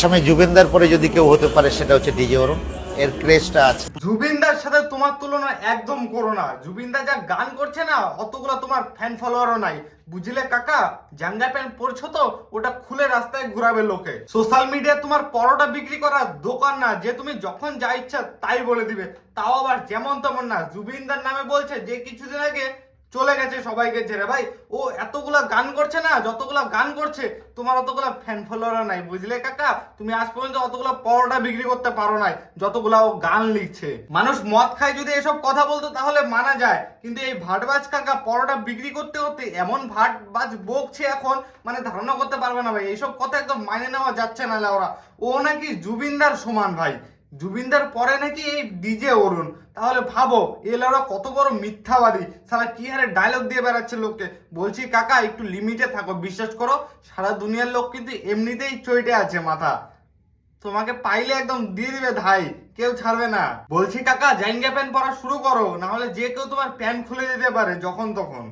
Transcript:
সময় জুবিনদার পরে যদি কেউ হতে পারে সেটা হচ্ছে ডিজে অরুণ। এর ক্রেজটা আছে। জুবিনদার সাথে তোমার তুলনা একদম করো না। জুবিনদা যা গান করছে না, অতগুলো তোমার ফ্যান ফলোয়ারও নাই, বুঝলে কাকা? জাঙ্গা প্যান্ট পরছো তো ওটা খুলে রাস্তায় ঘুরাবে লোকে। সোশ্যাল মিডিয়া তোমার পরোটা বিক্রি করার দোকান না যে তুমি যখন যা ইচ্ছা তাই বলে দিবে, তাও আবার যেমন তেমন না। জুবিনদার নামে বলছে যে কিছুদিন আগে চলে গেছে সবাইকে ছেড়ে। ভাই ও এতগুলা গান করছে না, যতগুলা গান করছে তোমার অতগুলা ফ্যান ফলোয়ার নাই, বুঝলে কাকা? তুমি আজ পর্যন্ত অতগুলা পরোটা বিক্রি করতে পারো নাই যতগুলা ও গান লিখছে। মানুষ মদ খায় যদি এসব কথা বলতো তাহলে মানা যায়, কিন্তু এই ভাটবাজ কাকা পরোটা বিক্রি করতে করতে এমন ভাটবাজ বকছে এখন, মানে ধারণা করতে পারবে না ভাই। এইসব কথা একদম মাইনে নেওয়া যাচ্ছে না ওরা। ও নাকি জুবিনদার সমান ভাই, জুবিনদার পরে নাকি এই ডিজে অরুণ। তাহলে ভাবো এলারা কত বড় মিথ্যাবাদী, সারা কি হারে ডায়লগ দিয়ে বেড়াচ্ছে লোককে। বলছি কাকা একটু লিমিটে থাকো, বিশ্বাস করো সারা দুনিয়ার লোক কিন্তু এমনিতেই চইটে আছে মাথা, তোমাকে পাইলে একদম দিয়ে দিবে ধাই, কেউ ছাড়বে না। বলছি কাকা জাইঙ্গা প্যান্ট পরা শুরু করো, না হলে যে কেউ তোমার প্যান্ট খুলে দিতে পারে যখন তখন।